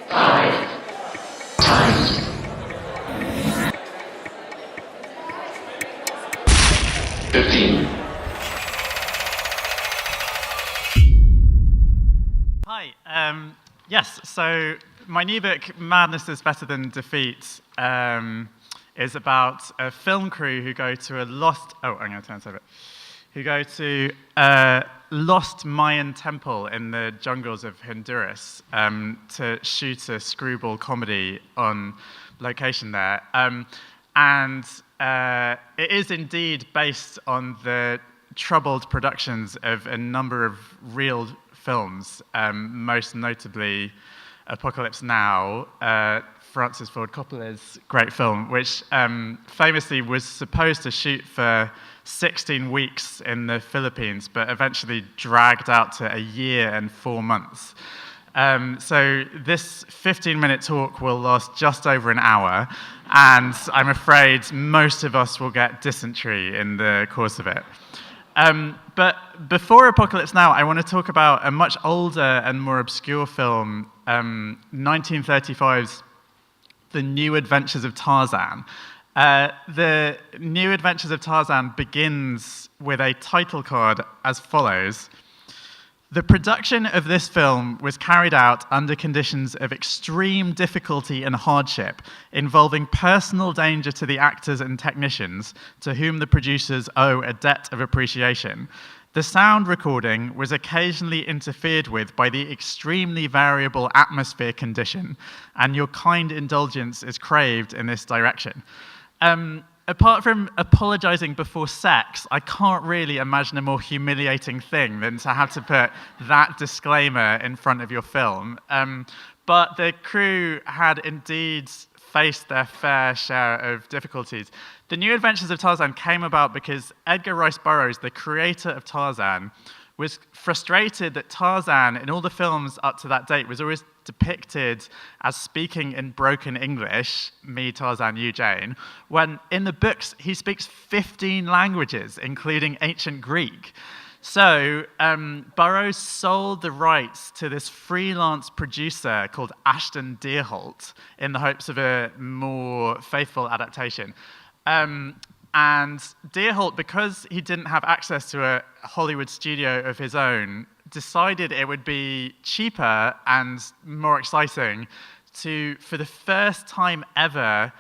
Hi. Yes, so my new book, Madness is Better Than Defeat, is about a film crew who go to a lost... Oh, I'm going to turn this over. Who go to a lost Mayan temple in the jungles of Honduras to shoot a screwball comedy on location there. And it is indeed based on the troubled productions of a number of real films, most notably Apocalypse Now, Francis Ford Coppola's great film, which famously was supposed to shoot for 16 weeks in the Philippines, but eventually dragged out to a year and 4 months. So this 15-minute talk will last just over an hour, and I'm afraid most of us will get dysentery in the course of it. But before Apocalypse Now, I want to talk about a much older and more obscure film, 1935's The New Adventures of Tarzan. The New Adventures of Tarzan begins with a title card as follows. The production of this film was carried out under conditions of extreme difficulty and hardship, involving personal danger to the actors and technicians, to whom the producers owe a debt of appreciation. The sound recording was occasionally interfered with by the extremely variable atmosphere condition, and your kind indulgence is craved in this direction. Apart from apologizing before sex, I can't really imagine a more humiliating thing than to have to put that disclaimer in front of your film. But the crew had indeed faced their fair share of difficulties. The New Adventures of Tarzan came about because Edgar Rice Burroughs, the creator of Tarzan, was frustrated that Tarzan, in all the films up to that date, was always depicted as speaking in broken English, me, Tarzan, you, Jane, when in the books he speaks 15 languages, including ancient Greek. So Burroughs sold the rights to this freelance producer called Ashton Deerholt in the hopes of a more faithful adaptation. And Deerholt, because he didn't have access to a Hollywood studio of his own, decided it would be cheaper and more exciting to, for the first time ever,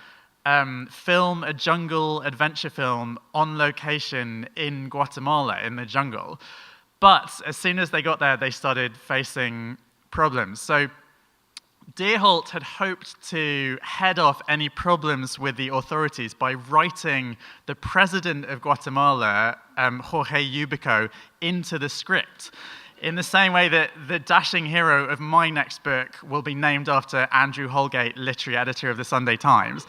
film a jungle adventure film on location in Guatemala, in the jungle. But as soon as they got there, they started facing problems. So Deerholt had hoped to head off any problems with the authorities by writing the president of Guatemala, Jorge Ubico, into the script, in the same way that the dashing hero of my next book will be named after Andrew Holgate, literary editor of the Sunday Times.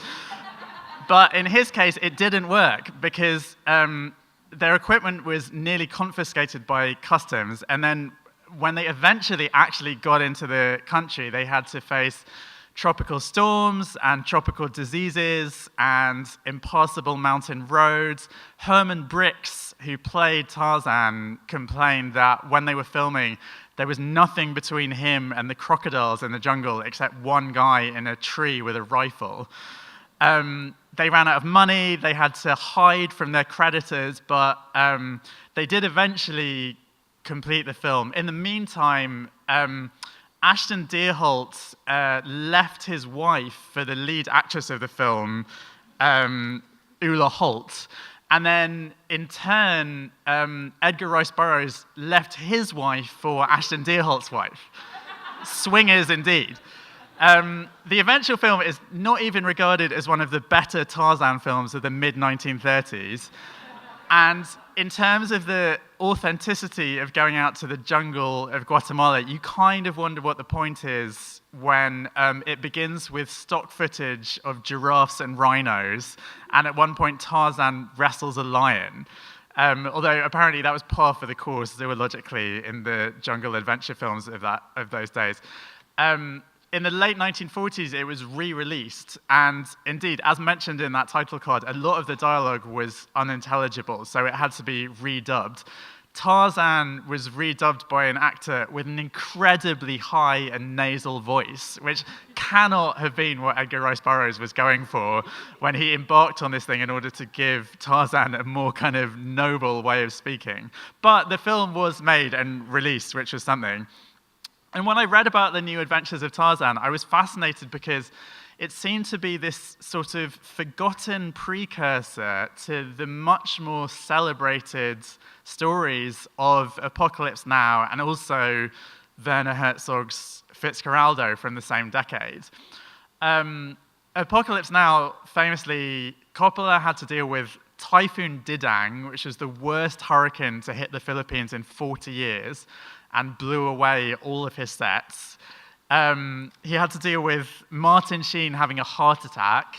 But in his case, it didn't work because their equipment was nearly confiscated by customs, and then when they eventually actually got into the country, they had to face tropical storms and tropical diseases and impassable mountain roads. Herman Brix, who played Tarzan, complained that when they were filming, there was nothing between him and the crocodiles in the jungle except one guy in a tree with a rifle. They ran out of money, they had to hide from their creditors, but they did eventually complete the film. In the meantime, Ashton Deerholt left his wife for the lead actress of the film, Ula Holt. And then, in turn, Edgar Rice Burroughs left his wife for Ashton Deerholt's wife. Swingers indeed. The eventual film is not even regarded as one of the better Tarzan films of the mid-1930s. And in terms of the authenticity of going out to the jungle of Guatemala, you kind of wonder what the point is when it begins with stock footage of giraffes and rhinos, and at one point Tarzan wrestles a lion. Although apparently that was par for the course zoologically in the jungle adventure films of those days. In the late 1940s, it was re-released, and indeed, as mentioned in that title card, a lot of the dialogue was unintelligible, so it had to be redubbed. Tarzan was redubbed by an actor with an incredibly high and nasal voice, which cannot have been what Edgar Rice Burroughs was going for when he embarked on this thing in order to give Tarzan a more kind of noble way of speaking. But the film was made and released, which was something. And when I read about the New Adventures of Tarzan, I was fascinated because it seemed to be this sort of forgotten precursor to the much more celebrated stories of Apocalypse Now and also Werner Herzog's Fitzcarraldo from the same decade. Apocalypse Now, famously, Coppola had to deal with Typhoon Didang, which was the worst hurricane to hit the Philippines in 40 years and blew away all of his sets. He had to deal with Martin Sheen having a heart attack.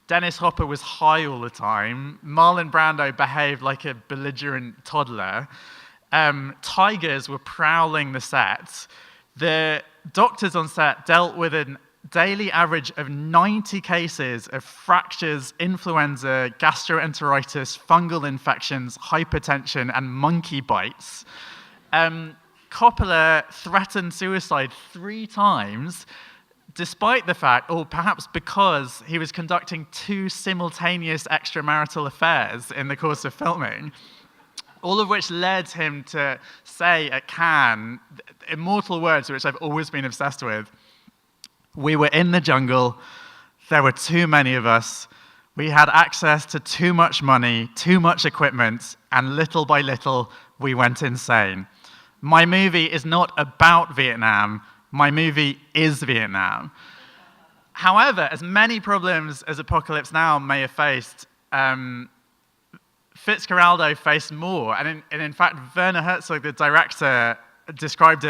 Dennis Hopper was high all the time. Marlon Brando behaved like a belligerent toddler. Tigers were prowling the set. The doctors on set dealt with a daily average of 90 cases of fractures, influenza, gastroenteritis, fungal infections, hypertension, and monkey bites. Coppola threatened suicide 3 times, despite the fact, or perhaps because, he was conducting 2 simultaneous extramarital affairs in the course of filming, all of which led him to say at Cannes immortal words which I've always been obsessed with. We were in the jungle, there were too many of us, we had access to too much money, too much equipment, and little by little, we went insane. My movie is not about Vietnam. My movie is Vietnam. However, as many problems as Apocalypse Now may have faced, Fitzcarraldo faced more. And in fact, Werner Herzog, the director, described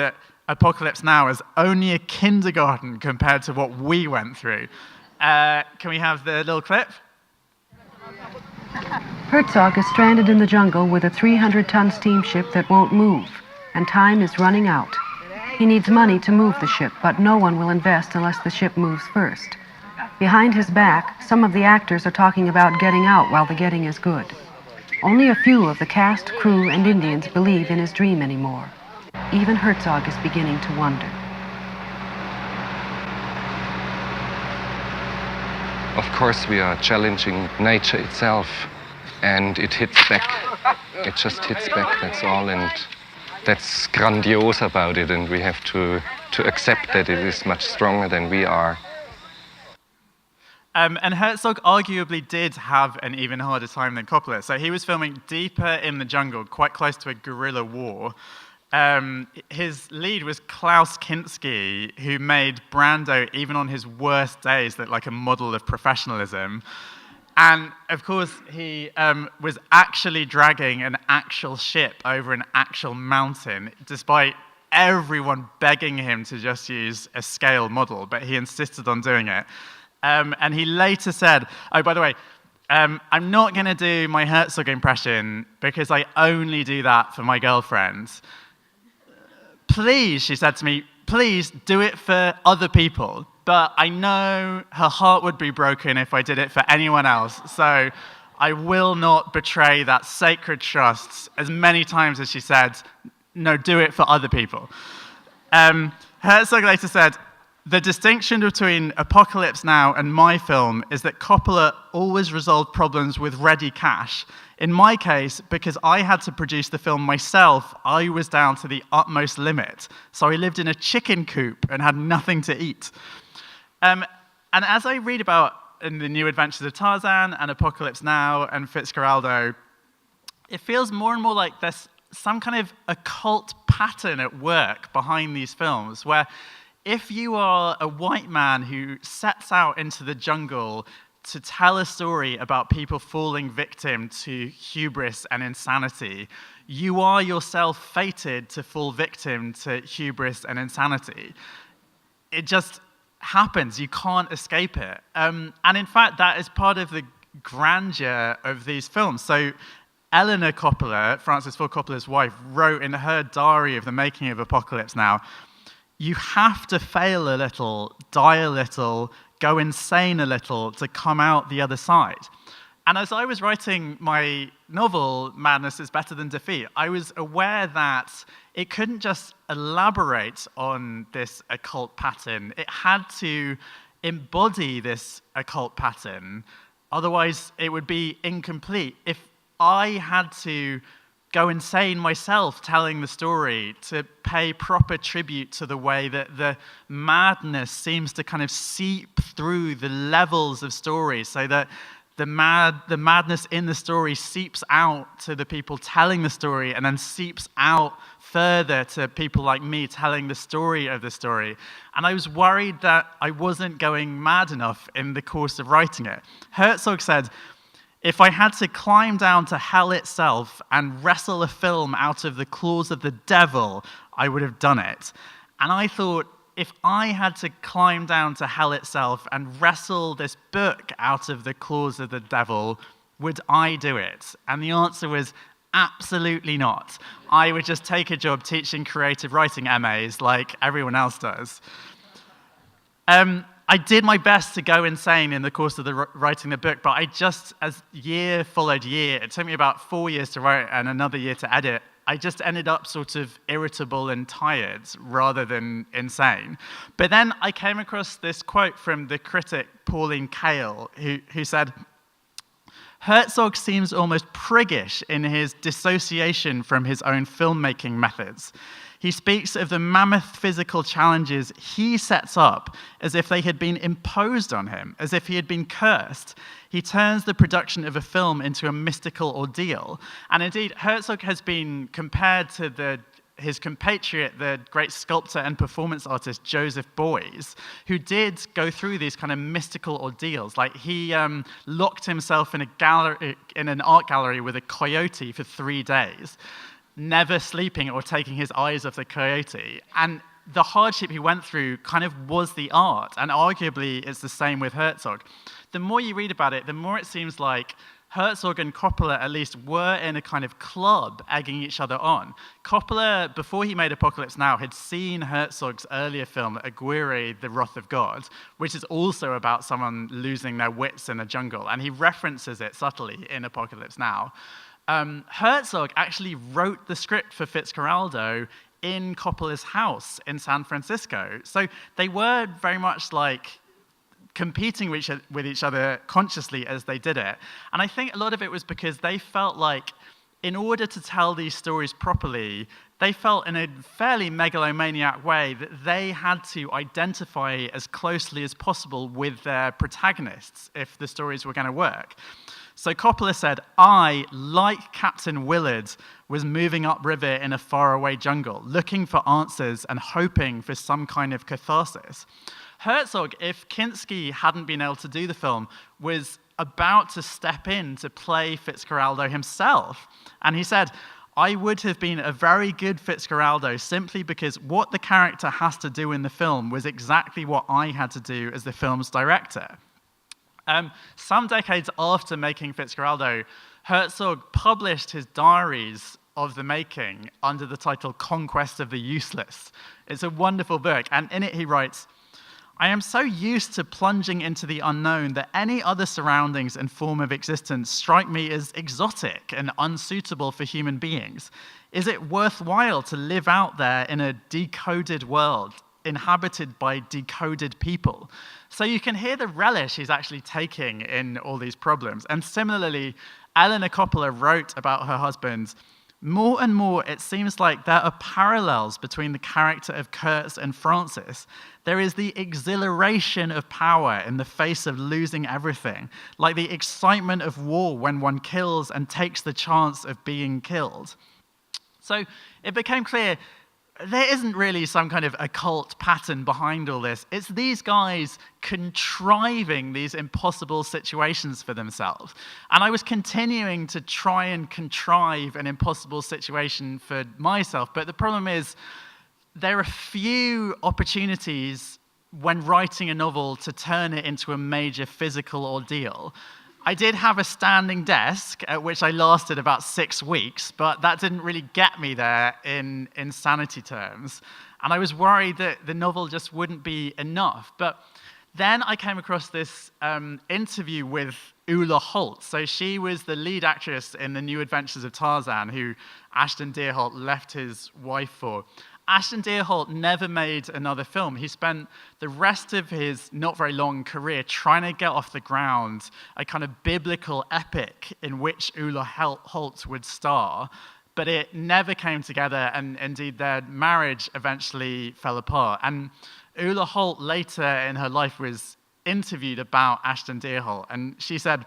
Apocalypse Now as only a kindergarten compared to what we went through. Can we have the little clip? Herzog is stranded in the jungle with a 300-ton steamship that won't move, and time is running out. He needs money to move the ship, but no one will invest unless the ship moves first. Behind his back, some of the actors are talking about getting out while the getting is good. Only a few of the cast, crew, and Indians believe in his dream anymore. Even Herzog is beginning to wonder. Of course, we are challenging nature itself, and it hits back. It just hits back, that's all, and that's grandiose about it, and we have to accept that it is much stronger than we are. And Herzog arguably did have an even harder time than Coppola. So he was filming deeper in the jungle, quite close to a guerrilla war. His lead was Klaus Kinski, who made Brando, even on his worst days, look like a model of professionalism. And, of course, he was actually dragging an actual ship over an actual mountain, despite everyone begging him to just use a scale model, but he insisted on doing it. And he later said, oh, by the way, I'm not going to do my Herzog impression because I only do that for my girlfriend. Please, she said to me, please do it for other people. But I know her heart would be broken if I did it for anyone else. So I will not betray that sacred trust as many times as she said, no, do it for other people. Herzog later said, the distinction between Apocalypse Now and my film is that Coppola always resolved problems with ready cash. In my case, because I had to produce the film myself, I was down to the utmost limit. So I lived in a chicken coop and had nothing to eat. And as I read about in the New Adventures of Tarzan and Apocalypse Now and Fitzcarraldo, it feels more and more like there's some kind of occult pattern at work behind these films, where if you are a white man who sets out into the jungle to tell a story about people falling victim to hubris and insanity, you are yourself fated to fall victim to hubris and insanity. It just happens. You can't escape it. And in fact, that is part of the grandeur of these films. So Eleanor Coppola, Francis Ford Coppola's wife, wrote in her diary of the making of Apocalypse Now, you have to fail a little, die a little, go insane a little to come out the other side. And as I was writing my novel, Madness is Better Than Defeat, I was aware that it couldn't just elaborate on this occult pattern. It had to embody this occult pattern. Otherwise, it would be incomplete. If I had to go insane myself telling the story to pay proper tribute to the way that the madness seems to kind of seep through the levels of story, so that the madness in the story seeps out to the people telling the story and then seeps out further to people like me telling the story of the story. And I was worried that I wasn't going mad enough in the course of writing it. Herzog said, if I had to climb down to hell itself and wrestle a film out of the claws of the devil, I would have done it. And I thought, if I had to climb down to hell itself and wrestle this book out of the claws of the devil, would I do it? And the answer was absolutely not. I would just take a job teaching creative writing MAs like everyone else does. I did my best to go insane in the course of writing the book, but I just, as year followed year, it took me about 4 years to write and another year to edit, I just ended up sort of irritable and tired rather than insane. But then I came across this quote from the critic Pauline Kael, who said, Herzog seems almost priggish in his dissociation from his own filmmaking methods. He speaks of the mammoth physical challenges he sets up as if they had been imposed on him, as if he had been cursed. He turns the production of a film into a mystical ordeal. And indeed, Herzog has been compared to his compatriot, the great sculptor and performance artist Joseph Beuys, who did go through these kind of mystical ordeals. Like he locked himself in an art gallery with a coyote for 3 days, never sleeping or taking his eyes off the coyote. And the hardship he went through kind of was the art, and arguably it's the same with Herzog. The more you read about it, the more it seems like Herzog and Coppola at least were in a kind of club egging each other on. Coppola, before he made Apocalypse Now, had seen Herzog's earlier film, Aguirre, The Wrath of God, which is also about someone losing their wits in a jungle, and he references it subtly in Apocalypse Now. Herzog actually wrote the script for Fitzcarraldo in Coppola's house in San Francisco. So they were very much like competing with each other consciously as they did it. And I think a lot of it was because they felt like in order to tell these stories properly, they felt in a fairly megalomaniac way that they had to identify as closely as possible with their protagonists if the stories were going to work. So Coppola said, I, like Captain Willard, was moving upriver in a faraway jungle, looking for answers and hoping for some kind of catharsis. Herzog, if Kinski hadn't been able to do the film, was about to step in to play Fitzcarraldo himself. And he said, I would have been a very good Fitzcarraldo simply because what the character has to do in the film was exactly what I had to do as the film's director. Some decades after making Fitzcarraldo, Herzog published his diaries of the making under the title Conquest of the Useless. It's a wonderful book, and in it he writes, I am so used to plunging into the unknown that any other surroundings and form of existence strike me as exotic and unsuitable for human beings. Is it worthwhile to live out there in a decoded world, inhabited by decoded people? So you can hear the relish he's actually taking in all these problems. And similarly, Eleanor Coppola wrote about her husband, more and more it seems like there are parallels between the character of Kurtz and Francis. There is the exhilaration of power in the face of losing everything, like the excitement of war when one kills and takes the chance of being killed. So it became clear there isn't really some kind of occult pattern behind all this. It's these guys contriving these impossible situations for themselves. And I was continuing to try and contrive an impossible situation for myself. But the problem is, there are few opportunities when writing a novel to turn it into a major physical ordeal. I did have a standing desk at which I lasted about 6 weeks, but that didn't really get me there in insanity terms. And I was worried that the novel just wouldn't be enough. But Then I came across this interview with Ulla Holt. So she was the lead actress in The New Adventures of Tarzan, who Ashton Deerholt left his wife for. Ashton Deerholt never made another film. He spent the rest of his not very long career trying to get off the ground a kind of biblical epic in which Ulla Holt would star, but it never came together, and indeed their marriage eventually fell apart. And Ulla Holt later in her life was interviewed about Ashton Deerholt, and she said,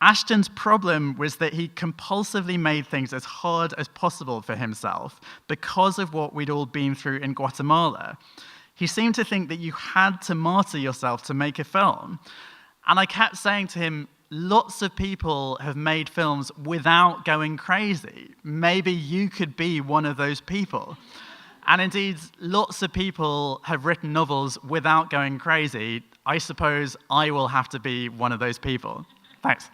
Ashton's problem was that he compulsively made things as hard as possible for himself because of what we'd all been through in Guatemala. He seemed to think that you had to martyr yourself to make a film. And I kept saying to him, lots of people have made films without going crazy. Maybe you could be one of those people. And indeed, lots of people have written novels without going crazy. I suppose I will have to be one of those people. Thanks.